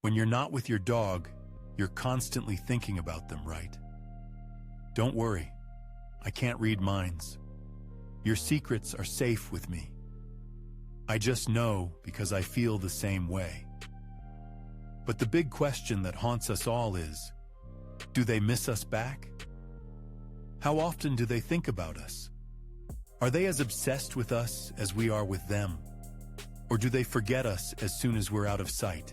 When you're not with your dog, you're constantly thinking about them, right? Don't worry, I can't read minds. Your secrets are safe with me. I just know because I feel the same way. But the big question that haunts us all is, do they miss us back? How often do they think about us? Are they as obsessed with us as we are with them? Or do they forget us as soon as we're out of sight?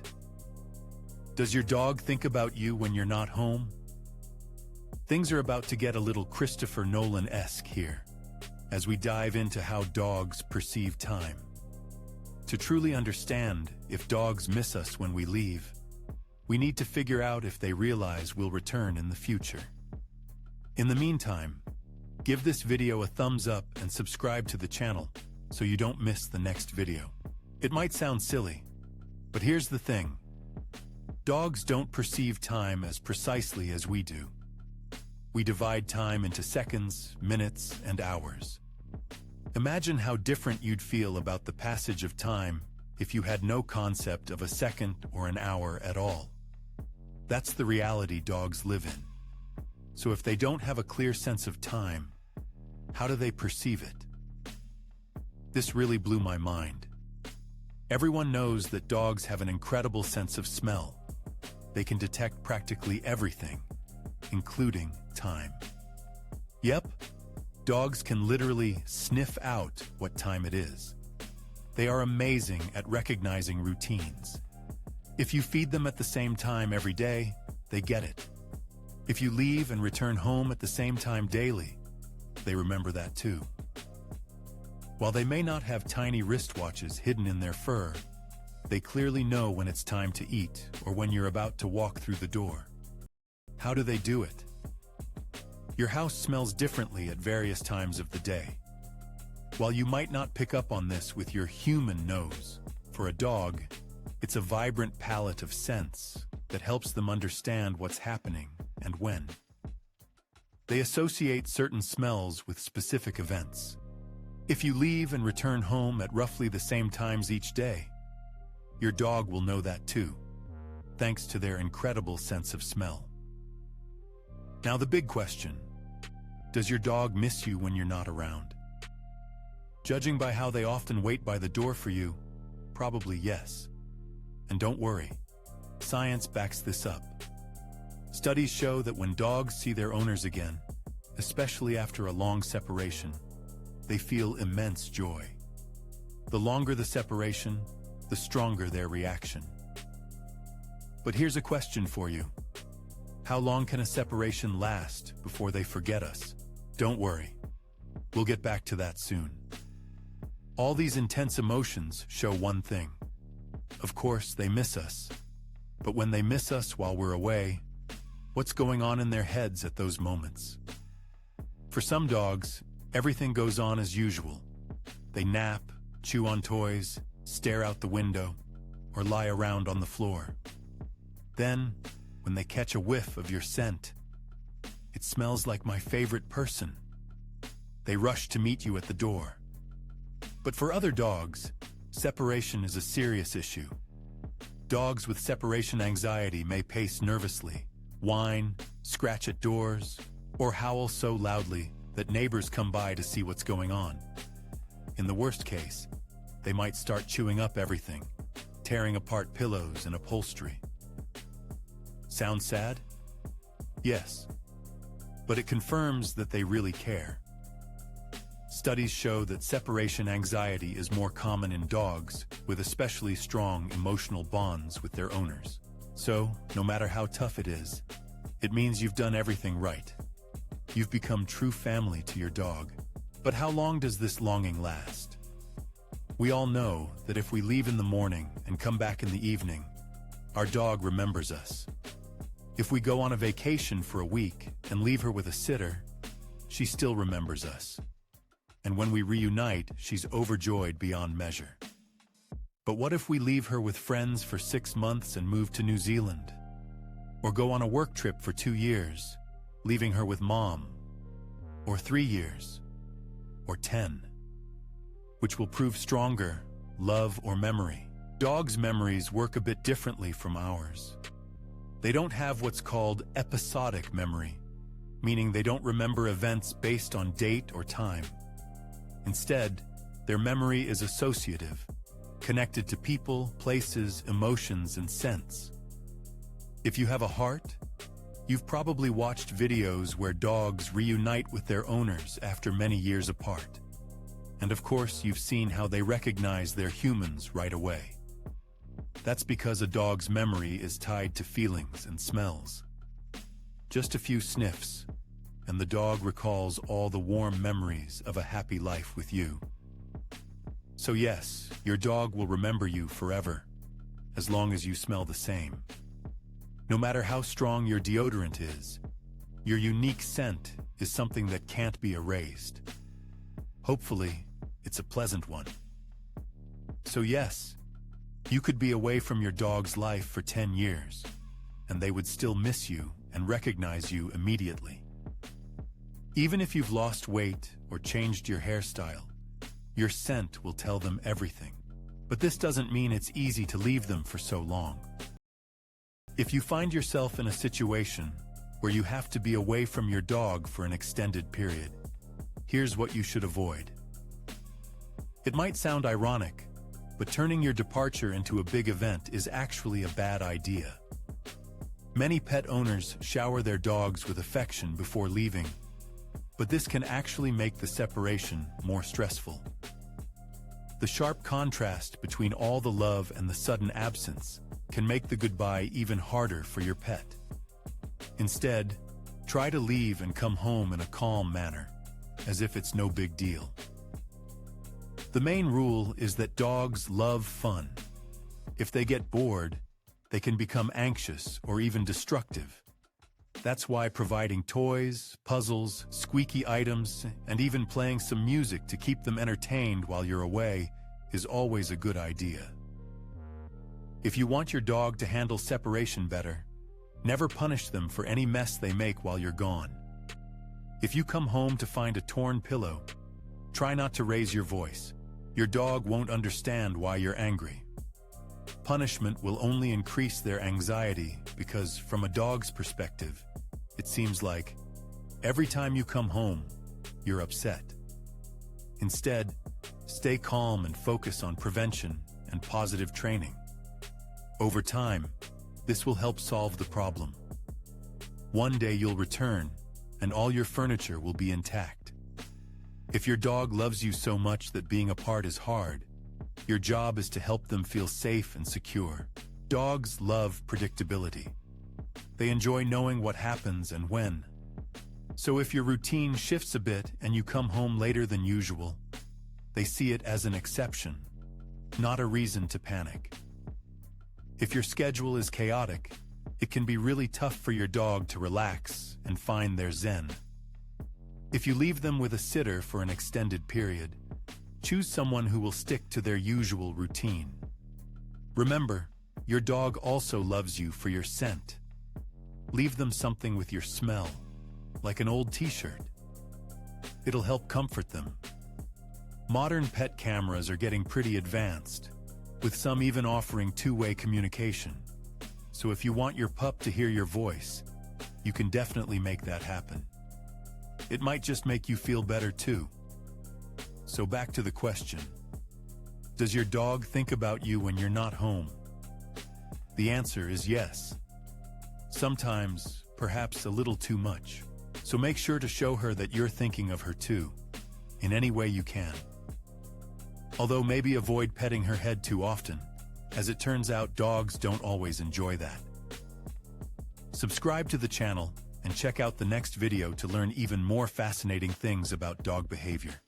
Does your dog think about you when you're not home? Things are about to get a little Christopher Nolan-esque here, as we dive into how dogs perceive time. To truly understand if dogs miss us when we leave, we need to figure out if they realize we'll return in the future. In the meantime, give this video a thumbs up and subscribe to the channel so you don't miss the next video. It might sound silly, but here's the thing. Dogs don't perceive time as precisely as we do. We divide time into seconds, minutes, and hours. Imagine how different you'd feel about the passage of time if you had no concept of a second or an hour at all. That's the reality dogs live in. So if they don't have a clear sense of time, how do they perceive it? This really blew my mind. Everyone knows that dogs have an incredible sense of smell. They can detect practically everything, including time. Yep, dogs can literally sniff out what time it is. They are amazing at recognizing routines. If you feed them at the same time every day, they get it. If you leave and return home at the same time daily, they remember that too. While they may not have tiny wristwatches hidden in their fur, they clearly know when it's time to eat or when you're about to walk through the door. How do they do it? Your house smells differently at various times of the day. While you might not pick up on this with your human nose, for a dog, it's a vibrant palette of scents that helps them understand what's happening and when. They associate certain smells with specific events. If you leave and return home at roughly the same times each day, your dog will know that too, thanks to their incredible sense of smell. Now the big question, does your dog miss you when you're not around? Judging by how they often wait by the door for you, probably yes. And don't worry, science backs this up. Studies show that when dogs see their owners again, especially after a long separation, they feel immense joy. The longer the separation, the stronger their reaction. But here's a question for you. How long can a separation last before they forget us? Don't worry, we'll get back to that soon. All these intense emotions show one thing. Of course, they miss us. But when they miss us while we're away, what's going on in their heads at those moments? For some dogs, everything goes on as usual. They nap, chew on toys, stare out the window, or lie around on the floor. Then, when they catch a whiff of your scent, it smells like my favorite person. They rush to meet you at the door. But for other dogs, separation is a serious issue. Dogs with separation anxiety may pace nervously, whine, scratch at doors, or howl so loudly that neighbors come by to see what's going on. In the worst case, they might start chewing up everything, tearing apart pillows and upholstery. Sound sad? Yes. But it confirms that they really care. Studies show that separation anxiety is more common in dogs with especially strong emotional bonds with their owners. So, no matter how tough it is, it means you've done everything right. You've become true family to your dog. But how long does this longing last? We all know that if we leave in the morning and come back in the evening, our dog remembers us. If we go on a vacation for a week and leave her with a sitter, she still remembers us. And when we reunite, she's overjoyed beyond measure. But what if we leave her with friends for 6 months and move to New Zealand? Or go on a work trip for 2 years, leaving her with mom? Or 3 years? Or 10? Which will prove stronger, love or memory? Dogs' memories work a bit differently from ours. They don't have what's called episodic memory, meaning they don't remember events based on date or time. Instead, their memory is associative, connected to people, places, emotions, and scents. If you have a heart, you've probably watched videos where dogs reunite with their owners after many years apart. And of course, you've seen how they recognize their humans right away. That's because a dog's memory is tied to feelings and smells. Just a few sniffs, and the dog recalls all the warm memories of a happy life with you. So yes, your dog will remember you forever, as long as you smell the same. No matter how strong your deodorant is, your unique scent is something that can't be erased. Hopefully, it's a pleasant one. So yes, you could be away from your dog's life for 10 years, and they would still miss you and recognize you immediately. Even if you've lost weight or changed your hairstyle, your scent will tell them everything. But this doesn't mean it's easy to leave them for so long. If you find yourself in a situation where you have to be away from your dog for an extended period, here's what you should avoid. It might sound ironic, but turning your departure into a big event is actually a bad idea. Many pet owners shower their dogs with affection before leaving, but this can actually make the separation more stressful. The sharp contrast between all the love and the sudden absence can make the goodbye even harder for your pet. Instead, try to leave and come home in a calm manner, as if it's no big deal. The main rule is that dogs love fun. If they get bored, they can become anxious or even destructive. That's why providing toys, puzzles, squeaky items, and even playing some music to keep them entertained while you're away is always a good idea. If you want your dog to handle separation better, never punish them for any mess they make while you're gone. If you come home to find a torn pillow, try not to raise your voice. Your dog won't understand why you're angry. Punishment will only increase their anxiety because, from a dog's perspective, it seems like every time you come home, you're upset. Instead, stay calm and focus on prevention and positive training. Over time, this will help solve the problem. One day you'll return, and all your furniture will be intact. If your dog loves you so much that being apart is hard, your job is to help them feel safe and secure. Dogs love predictability. They enjoy knowing what happens and when. So if your routine shifts a bit and you come home later than usual, they see it as an exception, not a reason to panic. If your schedule is chaotic, it can be really tough for your dog to relax and find their zen. If you leave them with a sitter for an extended period, choose someone who will stick to their usual routine. Remember, your dog also loves you for your scent. Leave them something with your smell, like an old t-shirt. It'll help comfort them. Modern pet cameras are getting pretty advanced, with some even offering two-way communication. So if you want your pup to hear your voice, you can definitely make that happen. It might just make you feel better too. So back to the question. Does your dog think about you when you're not home? The answer is yes. Sometimes, perhaps a little too much. So make sure to show her that you're thinking of her too, in any way you can. Although maybe avoid petting her head too often, as it turns out dogs don't always enjoy that. Subscribe to the channel and check out the next video to learn even more fascinating things about dog behavior.